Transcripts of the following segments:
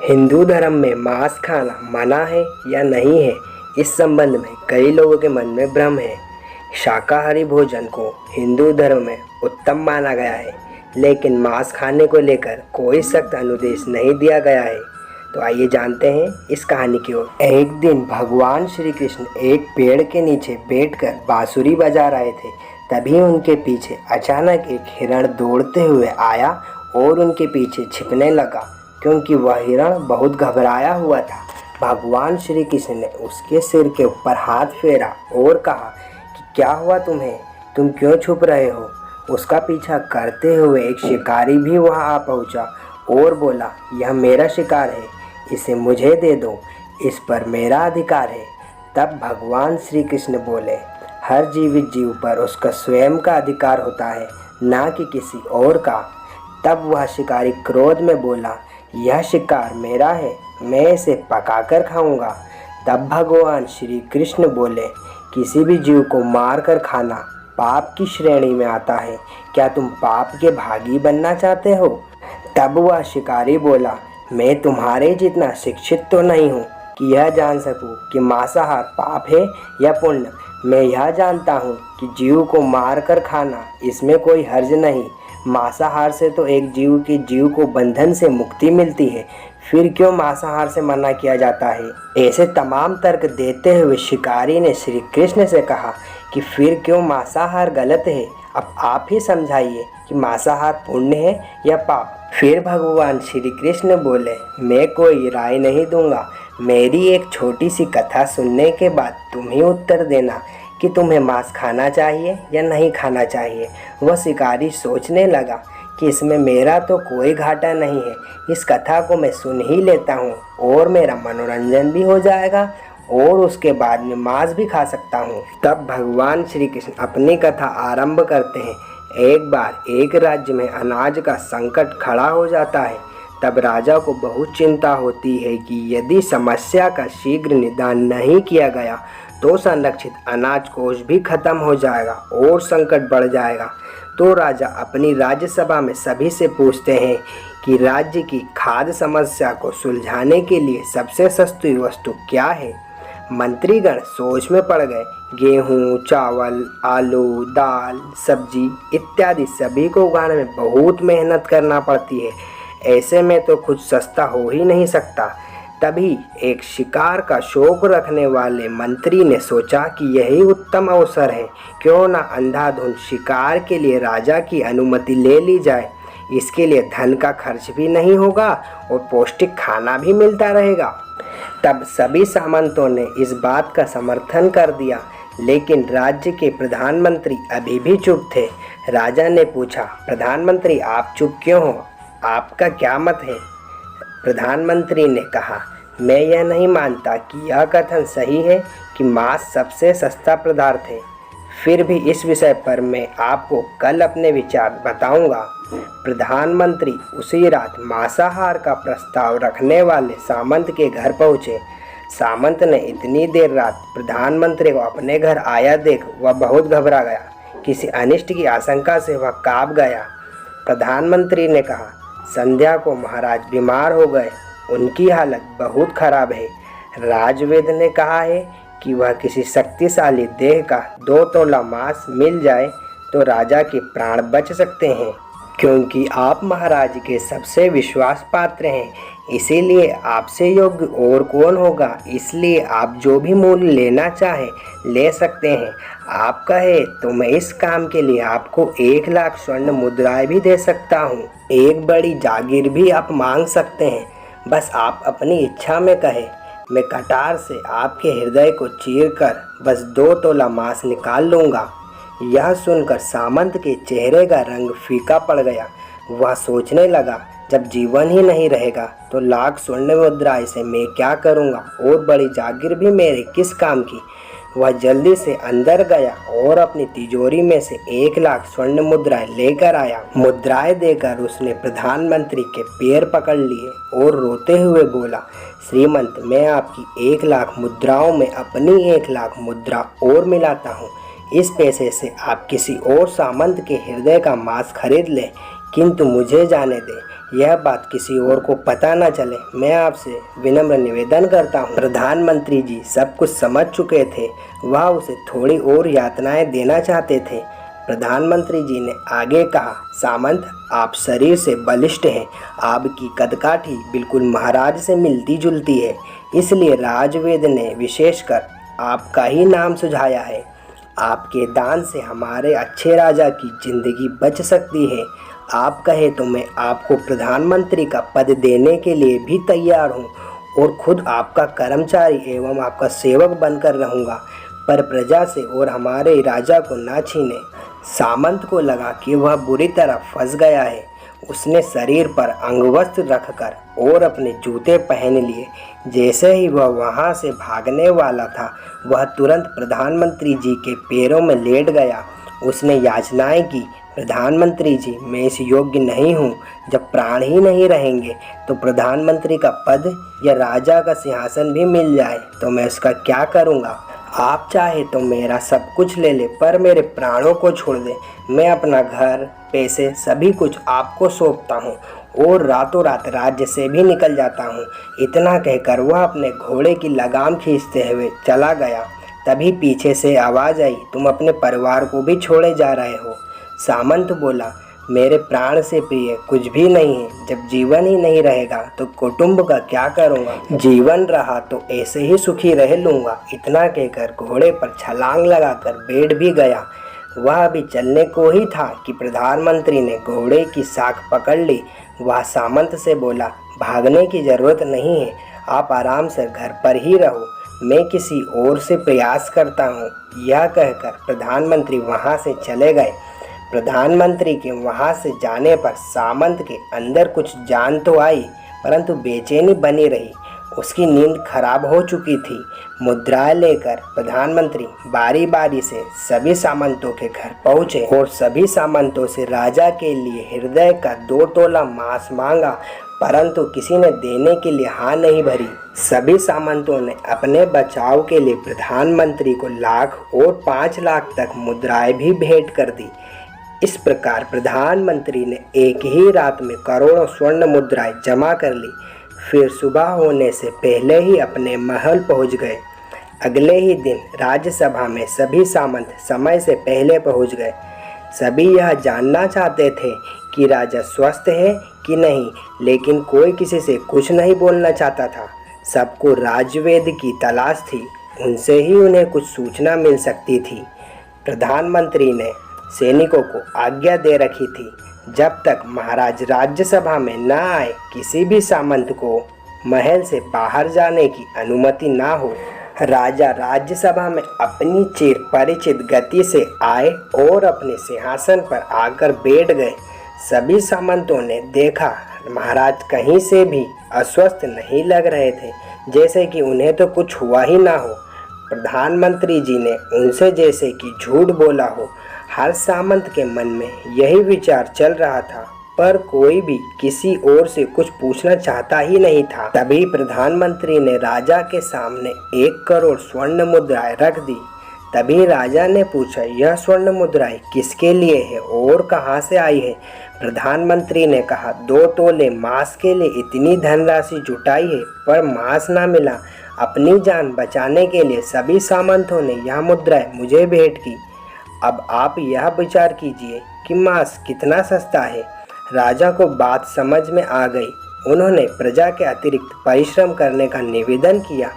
हिंदू धर्म में मांस खाना मना है या नहीं है, इस संबंध में कई लोगों के मन में भ्रम है। शाकाहारी भोजन को हिंदू धर्म में उत्तम माना गया है, लेकिन मांस खाने को लेकर कोई सख्त अनुदेश नहीं दिया गया है। तो आइए जानते हैं इस कहानी की ओर। एक दिन भगवान श्री कृष्ण एक पेड़ के नीचे बैठकर बांसुरी बजा रहे थे। तभी उनके पीछे अचानक एक हिरण दौड़ते हुए आया और उनके पीछे छिपने लगा, क्योंकि वह हिरण बहुत घबराया हुआ था। भगवान श्री कृष्ण ने उसके सिर के ऊपर हाथ फेरा और कहा कि क्या हुआ तुम्हें, तुम क्यों छुप रहे हो। उसका पीछा करते हुए एक शिकारी भी वहां आ पहुंचा और बोला, यह मेरा शिकार है, इसे मुझे दे दो, इस पर मेरा अधिकार है। तब भगवान श्री कृष्ण बोले, हर जीवित जीव पर उसका स्वयं का अधिकार होता है, ना कि किसी और का। तब वह शिकारी क्रोध में बोला, यह शिकार मेरा है, मैं इसे पकाकर खाऊंगा। तब भगवान श्री कृष्ण बोले, किसी भी जीव को मार कर खाना पाप की श्रेणी में आता है, क्या तुम पाप के भागी बनना चाहते हो। तब वह शिकारी बोला, मैं तुम्हारे जितना शिक्षित तो नहीं हूँ कि यह जान सकूँ कि मांसाहार पाप है या पुण्य। मैं यह जानता हूँ कि जीव को मार कर खाना, इसमें कोई हर्ज नहीं। मांसाहार से तो एक जीव को बंधन से मुक्ति मिलती है, फिर क्यों मांसाहार से मना किया जाता है। ऐसे तमाम तर्क देते हुए शिकारी ने श्री कृष्ण से कहा कि फिर क्यों मांसाहार गलत है। अब आप ही समझाइए कि मांसाहार पुण्य है या पाप। फिर भगवान श्री कृष्ण बोले, मैं कोई राय नहीं दूंगा, मेरी एक छोटी सी कथा सुनने के बाद तुम ही उत्तर देना कि तुम्हें मांस खाना चाहिए या नहीं खाना चाहिए। वह शिकारी सोचने लगा कि इसमें मेरा तो कोई घाटा नहीं है, इस कथा को मैं सुन ही लेता हूँ और मेरा मनोरंजन भी हो जाएगा और उसके बाद में मांस भी खा सकता हूँ। तब भगवान श्री कृष्ण अपनी कथा आरंभ करते हैं। एक बार एक राज्य में अनाज का संकट खड़ा हो जाता है। तब राजा को बहुत चिंता होती है कि यदि समस्या का शीघ्र निदान नहीं किया गया तो संरक्षित अनाज कोष भी खत्म हो जाएगा और संकट बढ़ जाएगा। तो राजा अपनी राज्यसभा में सभी से पूछते हैं कि राज्य की खाद्य समस्या को सुलझाने के लिए सबसे सस्ती वस्तु क्या है। मंत्रीगण सोच में पड़ गए। गेहूं, चावल, आलू, दाल, सब्जी इत्यादि सभी को उगाने में बहुत मेहनत करना पड़ती है, ऐसे में तो कुछ सस्ता हो ही नहीं सकता। तभी एक शिकार का शौक रखने वाले मंत्री ने सोचा कि यही उत्तम अवसर है, क्यों ना अंधाधुंध शिकार के लिए राजा की अनुमति ले ली जाए। इसके लिए धन का खर्च भी नहीं होगा और पौष्टिक खाना भी मिलता रहेगा। तब सभी सामंतों ने इस बात का समर्थन कर दिया, लेकिन राज्य के प्रधानमंत्री अभी भी चुप थे। राजा ने पूछा, प्रधानमंत्री आप चुप क्यों हो, आपका क्या मत है। प्रधानमंत्री ने कहा, मैं यह नहीं मानता कि यह कथन सही है कि मांस सबसे सस्ता पदार्थ है, फिर भी इस विषय पर मैं आपको कल अपने विचार बताऊंगा। प्रधानमंत्री उसी रात मांसाहार का प्रस्ताव रखने वाले सामंत के घर पहुंचे। सामंत ने इतनी देर रात प्रधानमंत्री को अपने घर आया देख वह बहुत घबरा गया। किसी अनिष्ट की आशंका से वह काँप गया। प्रधानमंत्री ने कहा, संध्या को महाराज बीमार हो गए, उनकी हालत बहुत खराब है। राजवेद ने कहा है कि वह किसी शक्तिशाली देह का 2 तोला मांस मिल जाए तो राजा के प्राण बच सकते हैं, क्योंकि आप महाराज के सबसे विश्वास पात्र हैं, इसीलिए आपसे योग्य और कौन होगा। इसलिए आप जो भी मूल्य लेना चाहें ले सकते हैं। आप कहे तो मैं इस काम के लिए आपको 1 लाख स्वर्ण मुद्राएं भी दे सकता हूँ। एक बड़ी जागीर भी आप मांग सकते हैं, बस आप अपनी इच्छा में कहे। मैं कटार से आपके हृदय को चीरकर बस 2 तोला मांस निकाल लूँगा। यह सुनकर सामंत के चेहरे का रंग फीका पड़ गया। वह सोचने लगा, जब जीवन ही नहीं रहेगा तो लाख स्वर्ण मुद्राएं से मैं क्या करूँगा, और बड़ी जागीर भी मेरे किस काम की। वह जल्दी से अंदर गया और अपनी तिजोरी में से 1 लाख स्वर्ण मुद्राएं लेकर आया। मुद्राएं देकर उसने प्रधानमंत्री के पैर पकड़ लिए और रोते हुए बोला, श्रीमंत, मैं आपकी 1 लाख मुद्राओं में अपनी 1 लाख मुद्रा और मिलाता हूँ। इस पैसे से आप किसी और सामंत के हृदय का मांस खरीद लें, किंतु मुझे जाने दें यह बात किसी और को पता न चले, मैं आपसे विनम्र निवेदन करता हूँ। प्रधानमंत्री जी सब कुछ समझ चुके थे, वह उसे थोड़ी और यातनाएं देना चाहते थे। प्रधानमंत्री जी ने आगे कहा, सामंत, आप शरीर से बलिष्ठ हैं, आपकी कदकाठी बिल्कुल महाराज से मिलती जुलती है, इसलिए राजवेद ने विशेषकर आपका ही नाम सुझाया है। आपके दान से हमारे अच्छे राजा की जिंदगी बच सकती है। आप कहे तो मैं आपको प्रधानमंत्री का पद देने के लिए भी तैयार हूँ और खुद आपका कर्मचारी एवं आपका सेवक बनकर रहूँगा, पर प्रजा से और हमारे राजा को ना छीने। सामंत को लगा कि वह बुरी तरह फंस गया है। उसने शरीर पर अंगवस्त्र रखकर और अपने जूते पहन लिए। जैसे ही वह वहां से भागने वाला था, वह तुरंत प्रधानमंत्री जी के पैरों में लेट गया। उसने याचनाएं की, प्रधानमंत्री जी, मैं इस योग्य नहीं हूँ। जब प्राण ही नहीं रहेंगे तो प्रधानमंत्री का पद या राजा का सिंहासन भी मिल जाए तो मैं उसका क्या करूँगा। आप चाहे तो मेरा सब कुछ ले ले, पर मेरे प्राणों को छोड़ दे। मैं अपना घर, पैसे, सभी कुछ आपको सौंपता हूँ और रातों रात राज्य से भी निकल जाता हूँ। इतना कहकर वह अपने घोड़े की लगाम खींचते हुए चला गया। तभी पीछे से आवाज़ आई, तुम अपने परिवार को भी छोड़े जा रहे हो। सामंत बोला, मेरे प्राण से प्रिय कुछ भी नहीं है। जब जीवन ही नहीं रहेगा तो कुटुंब का क्या करूँगा। जीवन रहा तो ऐसे ही सुखी रह लूँगा। इतना कहकर घोड़े पर छलांग लगाकर बैठ भी गया। वह अभी चलने को ही था कि प्रधानमंत्री ने घोड़े की साख पकड़ ली। वह सामंत से बोला, भागने की जरूरत नहीं है, आप आराम से घर पर ही रहो, मैं किसी और से प्रयास करता हूँ। यह कहकर प्रधानमंत्री वहाँ से चले गए। प्रधानमंत्री के वहाँ से जाने पर सामंत के अंदर कुछ जान तो आई, परंतु बेचैनी बनी रही। उसकी नींद खराब हो चुकी थी। मुद्राएं लेकर प्रधानमंत्री बारी बारी से सभी सामंतों के घर पहुँचे और सभी सामंतों से राजा के लिए हृदय का 2 तोला मांस मांगा, परंतु किसी ने देने के लिए हाँ नहीं भरी। सभी सामंतों ने अपने बचाव के लिए प्रधानमंत्री को लाख और 5 लाख तक मुद्राएं भी भेंट कर दी। इस प्रकार प्रधानमंत्री ने एक ही रात में करोड़ों स्वर्ण मुद्राएं जमा कर ली। फिर सुबह होने से पहले ही अपने महल पहुंच गए। अगले ही दिन राज्यसभा में सभी सामंत समय से पहले पहुंच गए। सभी यह जानना चाहते थे कि राजा स्वस्थ है कि नहीं, लेकिन कोई किसी से कुछ नहीं बोलना चाहता था। सबको राजवेद की तलाश थी, उनसे ही उन्हें कुछ सूचना मिल सकती थी। प्रधानमंत्री ने सैनिकों को आज्ञा दे रखी थी, जब तक महाराज राज्यसभा में न आए किसी भी सामंत को महल से बाहर जाने की अनुमति ना हो। राजा राज्यसभा में अपनी चिर परिचित गति से आए और अपने सिंहासन पर आकर बैठ गए। सभी सामंतों ने देखा महाराज कहीं से भी अस्वस्थ नहीं लग रहे थे, जैसे कि उन्हें तो कुछ हुआ ही ना हो। प्रधानमंत्री जी ने उनसे जैसे कि झूठ बोला हो। हर सामंत के मन में यही विचार चल रहा था, पर कोई भी किसी और से कुछ पूछना चाहता ही नहीं था। तभी प्रधानमंत्री ने राजा के सामने 1 करोड़ स्वर्ण मुद्राएं रख दी। तभी राजा ने पूछा, यह स्वर्ण मुद्राएं किसके लिए है और कहाँ से आई है। प्रधानमंत्री ने कहा, 2 तोले मांस के लिए इतनी धनराशि जुटाई है, पर मांस ना मिला। अपनी जान बचाने के लिए सभी सामंतों ने यह मुद्राएं मुझे भेंट की। अब आप यह विचार कीजिए कि मांस कितना सस्ता है। राजा को बात समझ में आ गई। उन्होंने प्रजा के अतिरिक्त परिश्रम करने का निवेदन किया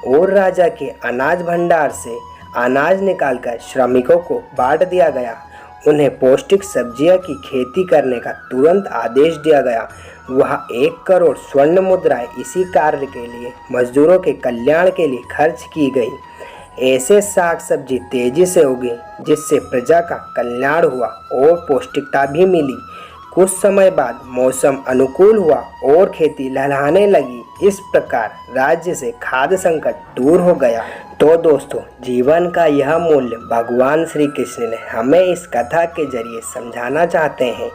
और राजा के अनाज भंडार से अनाज निकालकर श्रमिकों को बांट दिया गया। उन्हें पौष्टिक सब्जियां की खेती करने का तुरंत आदेश दिया गया। वह 1 करोड़ स्वर्ण मुद्राएं इसी कार्य के लिए मजदूरों के कल्याण के लिए खर्च की गई। ऐसे साग सब्जी तेजी से उगे जिससे प्रजा का कल्याण हुआ और पौष्टिकता भी मिली। कुछ समय बाद मौसम अनुकूल हुआ और खेती लहलहाने लगी। इस प्रकार राज्य से खाद्य संकट दूर हो गया। तो दोस्तों, जीवन का यह मूल्य भगवान श्री कृष्ण ने हमें इस कथा के जरिए समझाना चाहते हैं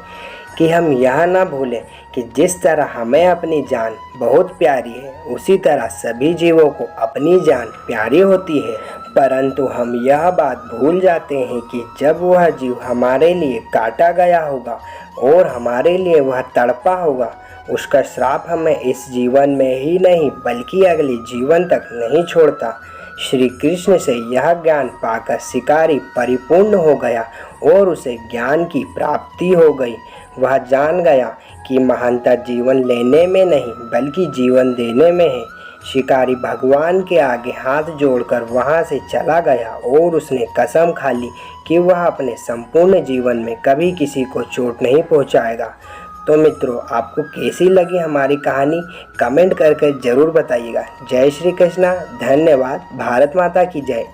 कि हम यह ना भूलें कि जिस तरह हमें अपनी जान बहुत प्यारी है, उसी तरह सभी जीवों को अपनी जान प्यारी होती है। परंतु हम यह बात भूल जाते हैं कि जब वह जीव हमारे लिए काटा गया होगा और हमारे लिए वह तड़पा होगा, उसका श्राप हमें इस जीवन में ही नहीं बल्कि अगले जीवन तक नहीं छोड़ता। श्री कृष्ण से यह ज्ञान पाकर शिकारी परिपूर्ण हो गया और उसे ज्ञान की प्राप्ति हो गई। वह जान गया कि महानता जीवन लेने में नहीं बल्कि जीवन देने में है। शिकारी भगवान के आगे हाथ जोड़कर वहां से चला गया और उसने कसम खा ली कि वह अपने संपूर्ण जीवन में कभी किसी को चोट नहीं पहुंचाएगा। तो मित्रों, आपको कैसी लगी हमारी कहानी कमेंट करके ज़रूर बताइएगा। जय श्री कृष्णा, धन्यवाद, भारत माता की जय।